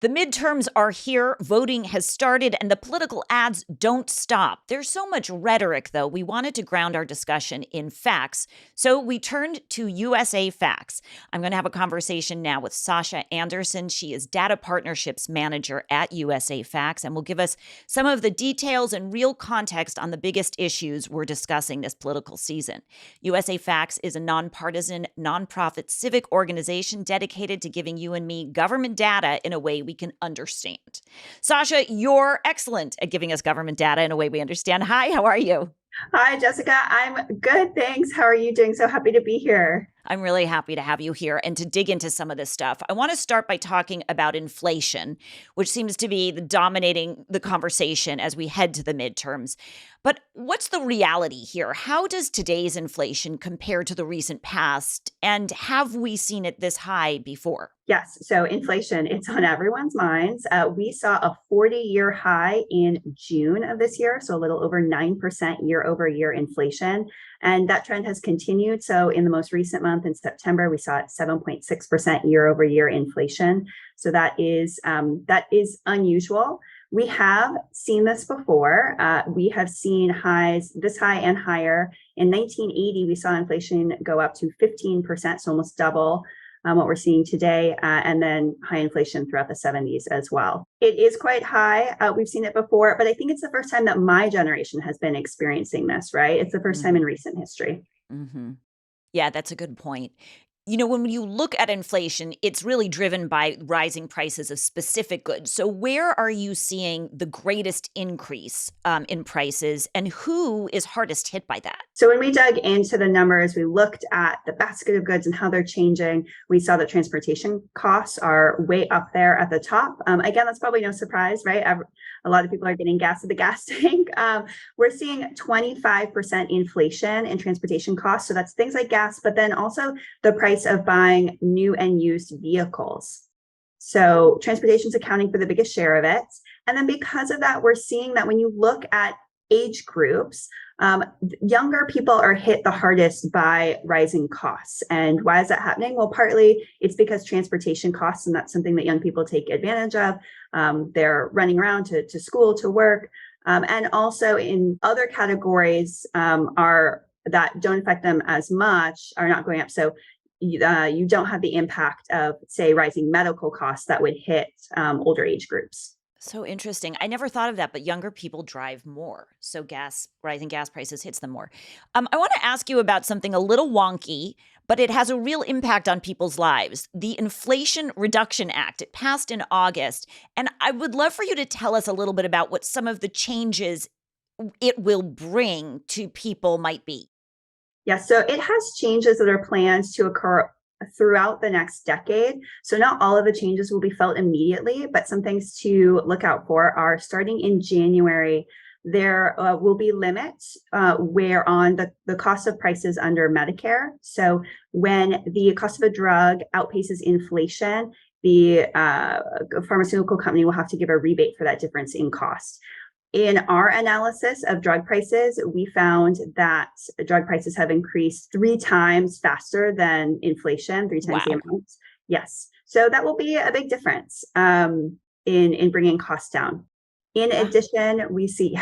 The midterms are here, voting has started, and the political ads don't stop. There's so much rhetoric, though. We wanted to ground our discussion in facts, so we turned to USAFacts. I'm going to have a conversation now with Sasha Anderson. She is Data Partnerships Manager at USAFacts and will give us some of the details and real context on the biggest issues we're discussing this political season. USAFacts is a nonpartisan, nonprofit civic organization dedicated to giving you and me government data in a way we can understand. Sasha, you're excellent at giving us government data in a way we understand. Hi, how are you? Hi, Jessica. I'm good. Thanks. How are you doing? So happy to be here. I'm really happy to have you here and to dig into some of this stuff. I want to start by talking about inflation, which seems to be dominating the conversation as we head to the midterms. But what's the reality here? How does today's inflation compare to the recent past? And have we seen it this high before? Yes. So inflation, it's on everyone's minds. We saw a 40-year high in June of this year, so a little over 9% year over year inflation. And that trend has continued. So in the most recent month in September, we saw 7.6% year over year inflation. So that is unusual. We have seen this before. We have seen highs this high and higher. In 1980, we saw inflation go up to 15%, so almost double what we're seeing today, and then high inflation throughout the 70s as well. It is quite high. We've seen it before, but I think it's the first time that my generation has been experiencing this, right? It's the first time in recent history. Mm-hmm. Yeah, that's a good point. You know, when you look at inflation, it's really driven by rising prices of specific goods. So where are you seeing the greatest increase in prices, and who is hardest hit by that? So when we dug into the numbers, we looked at the basket of goods and how they're changing. We saw that transportation costs are way up there at the top. Again, that's probably no surprise, right? A lot of people are getting gas at the gas tank. We're seeing 25% inflation in transportation costs. So that's things like gas, but then also the price of buying new and used vehicles. So transportation is accounting for the biggest share of it. And then because of that, we're seeing that when you look at age groups, younger people are hit the hardest by rising costs. And why is that happening? Well, partly it's because transportation costs, and that's something that young people take advantage of. They're running around to school, to work. And also in other categories that don't affect them as much are not going up. So you don't have the impact of, say, rising medical costs that would hit older age groups. So interesting. I never thought of that, but younger people drive more. So rising gas prices hits them more. I want to ask you about something a little wonky, but it has a real impact on people's lives. The Inflation Reduction Act, it passed in August. And I would love for you to tell us a little bit about what some of the changes it will bring to people might be. Yes, so it has changes that are planned to occur throughout the next decade. So not all of the changes will be felt immediately, but some things to look out for are starting in January. There will be limits where on the cost of prices under Medicare. So when the cost of a drug outpaces inflation, the pharmaceutical company will have to give a rebate for that difference in cost. In our analysis of drug prices, we found that drug prices have increased 3 times faster than inflation, 3 times the amount. Yes. So that will be a big difference in bringing costs down. In addition, we see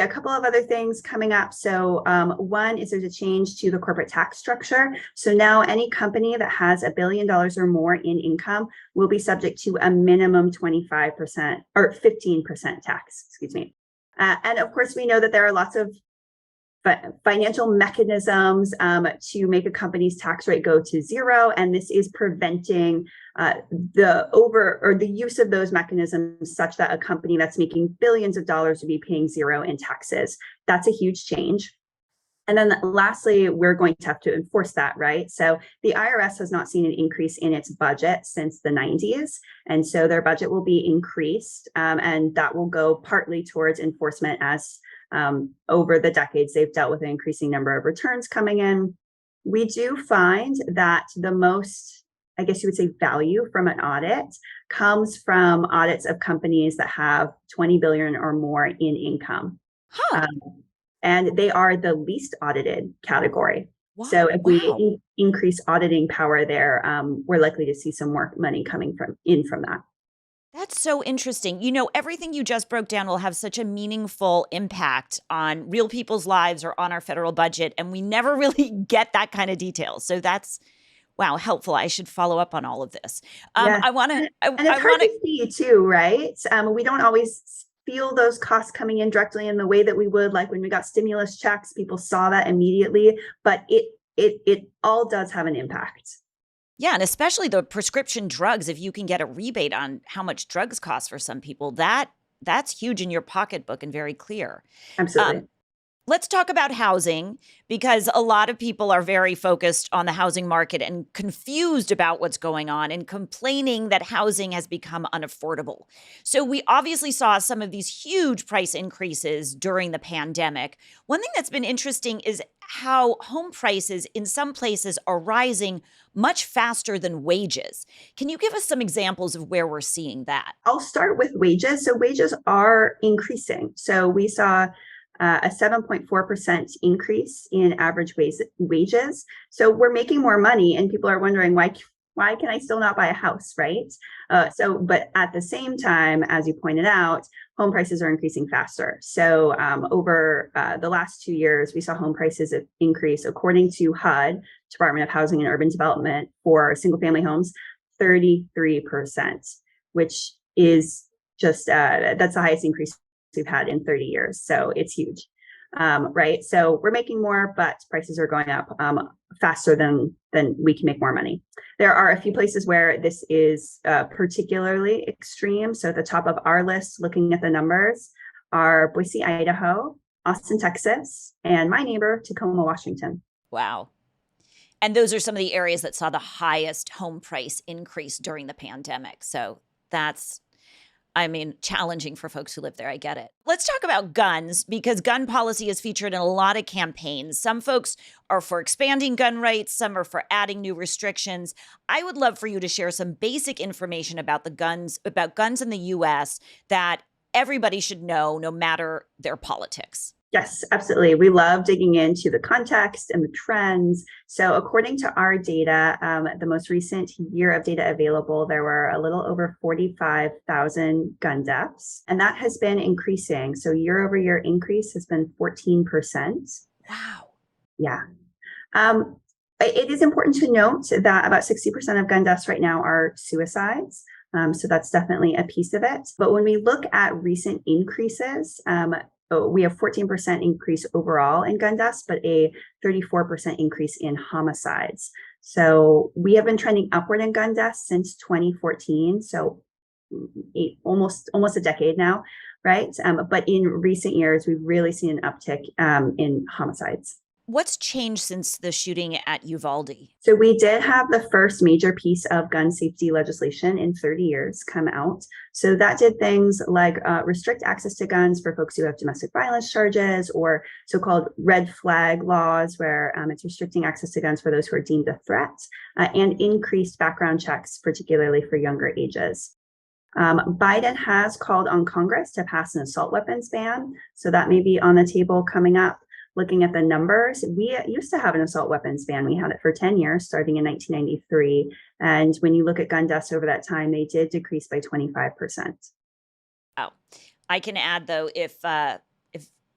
a couple of other things coming up. So one is there's a change to the corporate tax structure. So now any company that has $1 billion or more in income will be subject to a minimum 25% or 15% tax, excuse me. And of course, we know that there are lots of financial mechanisms to make a company's tax rate go to zero. And this is preventing the use of those mechanisms such that a company that's making billions of dollars would be paying zero in taxes. That's a huge change. And then lastly, we're going to have to enforce that, right? So the IRS has not seen an increase in its budget since the 90s. And so their budget will be increased, and that will go partly towards enforcement as over the decades, they've dealt with an increasing number of returns coming in. We do find that the most, I guess you would say, value from an audit comes from audits of companies that have 20 billion or more in income. Huh. And they are the least audited category. So if we Wow. increase auditing power there, we're likely to see some more money coming from that. That's so interesting. You know, everything you just broke down will have such a meaningful impact on real people's lives or on our federal budget. And we never really get that kind of detail. So that's, wow, helpful. I should follow up on all of this. Yeah. I want to, And it's I hard want to, to see too, right? We don't always feel those costs coming in directly in the way that we would like when we got stimulus checks. People saw that immediately, but it all does have an impact. yeah. And especially the prescription drugs, if you can get a rebate on how much drugs cost for some people, that's huge in your pocketbook and very clear. Um, Absolutely. Let's talk about housing because a lot of people are very focused on the housing market and confused about what's going on and complaining that housing has become unaffordable. So, we obviously saw some of these huge price increases during the pandemic. One thing that's been interesting is how home prices in some places are rising much faster than wages. Can you give us some examples of where we're seeing that? I'll start with wages. So wages are increasing. So we saw a 7.4% increase in average wages. So we're making more money, and people are wondering why can I still not buy a house, right? But at the same time, as you pointed out, home prices are increasing faster. So over the last 2 years, we saw home prices increase, according to HUD, Department of Housing and Urban Development, for single family homes, 33%, which is just that's the highest increase we've had in 30 years. So it's huge. Right. So we're making more, but prices are going up faster than we can make more money. There are a few places where this is particularly extreme. So at the top of our list, looking at the numbers, are Boise, Idaho, Austin, Texas, and my neighbor, Tacoma, Washington. Wow. And those are some of the areas that saw the highest home price increase during the pandemic. So that's, I mean, challenging for folks who live there. I get it. Let's talk about guns because gun policy is featured in a lot of campaigns. Some folks are for expanding gun rights, some are for adding new restrictions. I would love for you to share some basic information about guns in the US that everybody should know, no matter their politics. Yes, absolutely. We love digging into the context and the trends. So according to our data, the most recent year of data available, there were a little over 45,000 gun deaths, and that has been increasing. So year over year increase has been 14%. Wow. Yeah. It is important to note that about 60% of gun deaths right now are suicides. So that's definitely a piece of it. But when we look at recent increases, we have 14% increase overall in gun deaths, but a 34% increase in homicides. So we have been trending upward in gun deaths since 2014. So almost a decade now, right? But in recent years, we've really seen an uptick in homicides. What's changed since the shooting at Uvalde? So we did have the first major piece of gun safety legislation in 30 years come out. So that did things like restrict access to guns for folks who have domestic violence charges, or so-called red flag laws, where it's restricting access to guns for those who are deemed a threat, and increased background checks, particularly for younger ages. Biden has called on Congress to pass an assault weapons ban. So that may be on the table coming up. Looking at the numbers, we used to have an assault weapons ban. We had it for 10 years, starting in 1993. And when you look at gun deaths over that time, they did decrease by 25%. Oh, I can add though, if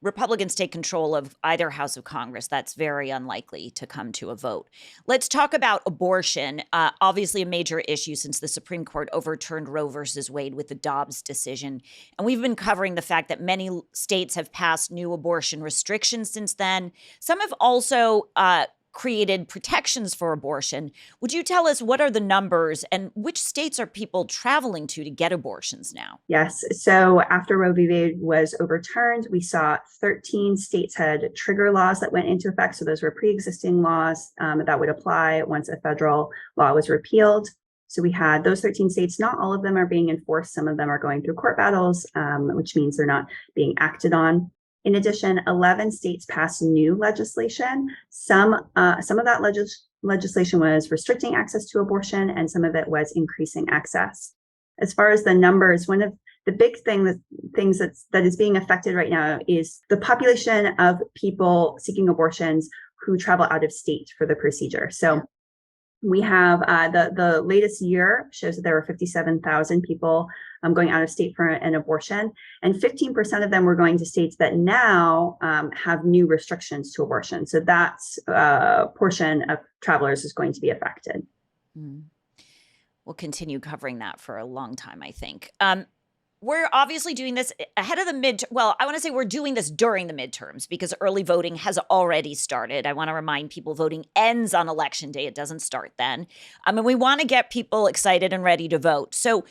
Republicans take control of either house of Congress, that's very unlikely to come to a vote. Let's talk about abortion. Obviously, a major issue since the Supreme Court overturned Roe versus Wade with the Dobbs decision. And we've been covering the fact that many states have passed new abortion restrictions since then. Some have also created protections for abortion. Would you tell us what are the numbers and which states are people traveling to get abortions now? Yes. So after Roe v. Wade was overturned, we saw 13 states had trigger laws that went into effect. So those were pre-existing laws that would apply once a federal law was repealed. So we had those 13 states. Not all of them are being enforced. Some of them are going through court battles, which means they're not being acted on. In addition, 11 states passed new legislation. Some of that legislation was restricting access to abortion, and some of it was increasing access. As far as the numbers, one of the big things that is being affected right now is the population of people seeking abortions who travel out of state for the procedure. So we have the latest year shows that there were 57,000 people going out of state for an abortion, and 15% of them were going to states that now have new restrictions to abortion. So that's portion of travelers is going to be affected. Mm. We'll continue covering that for a long time, I think. We're obviously doing this ahead of the well, I want to say we're doing this during the midterms because early voting has already started. I want to remind people voting ends on election day. It doesn't start then. And we want to get people excited and ready to vote. So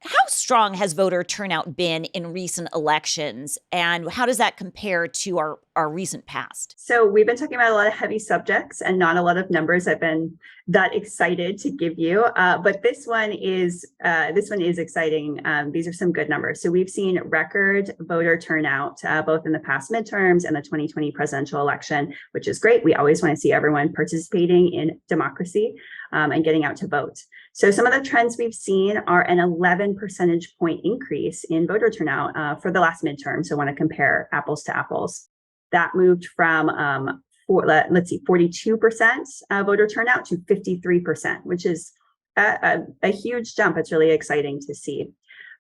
how strong has voter turnout been in recent elections, and how does that compare to our recent past? So we've been talking about a lot of heavy subjects and not a lot of numbers I've been that excited to give you, but this one is exciting. These are some good numbers. So we've seen record voter turnout both in the past midterms and the 2020 presidential election, which is great. We always want to see everyone participating in democracy and getting out to vote. So some of the trends we've seen are an 11 percentage point increase in voter turnout for the last midterm. So I want to compare apples to apples. That moved from 42% voter turnout to 53%, which is a huge jump. It's really exciting to see.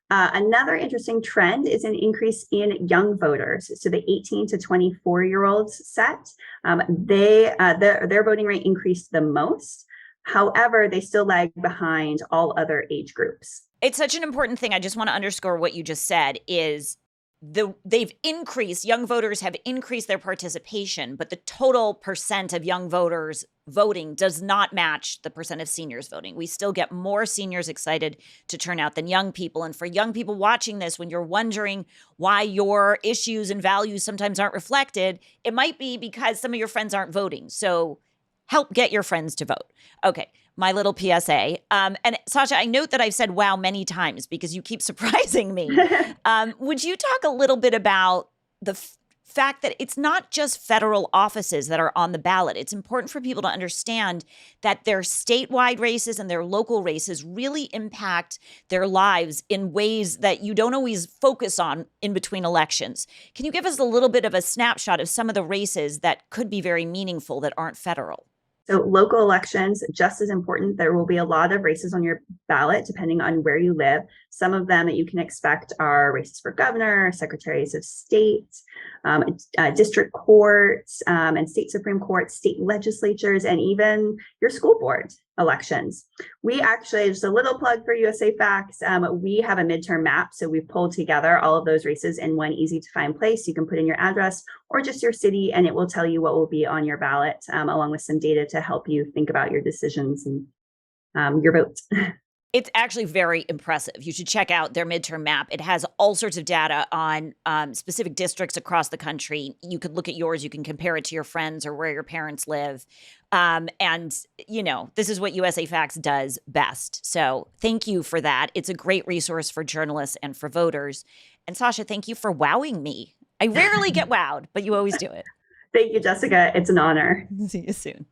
Another interesting trend is an increase in young voters. So the 18 to 24-year-olds set, their voting rate increased the most. However, they still lag behind all other age groups. It's such an important thing. I just want to underscore what you just said is young voters have increased their participation, but the total percent of young voters voting does not match the percent of seniors voting. We still get more seniors excited to turn out than young people. And for young people watching this, when you're wondering why your issues and values sometimes aren't reflected, it might be because some of your friends aren't voting. So help get your friends to vote. Okay, my little PSA. And Sasha, I note that I've said wow many times because you keep surprising me. Would you talk a little bit about the fact that it's not just federal offices that are on the ballot? It's important for people to understand that their statewide races and their local races really impact their lives in ways that you don't always focus on in between elections. Can you give us a little bit of a snapshot of some of the races that could be very meaningful that aren't federal? So local elections, just as important. There will be a lot of races on your ballot, depending on where you live. Some of them that you can expect are races for governor, secretaries of state, district courts, and state Supreme Court, state legislatures, and even your school board elections. We actually, just a little plug for USAFacts, we have a midterm map. So we've pulled together all of those races in one easy to find place. You can put in your address or just your city, and it will tell you what will be on your ballot, along with some data to help you think about your decisions and your vote. It's actually very impressive. You should check out their midterm map. It has all sorts of data on specific districts across the country. You could look at yours. You can compare it to your friends or where your parents live. And, this is what USAFacts does best. So thank you for that. It's a great resource for journalists and for voters. And Sasha, thank you for wowing me. I rarely get wowed, but you always do it. Thank you, Jessica. It's an honor. See you soon.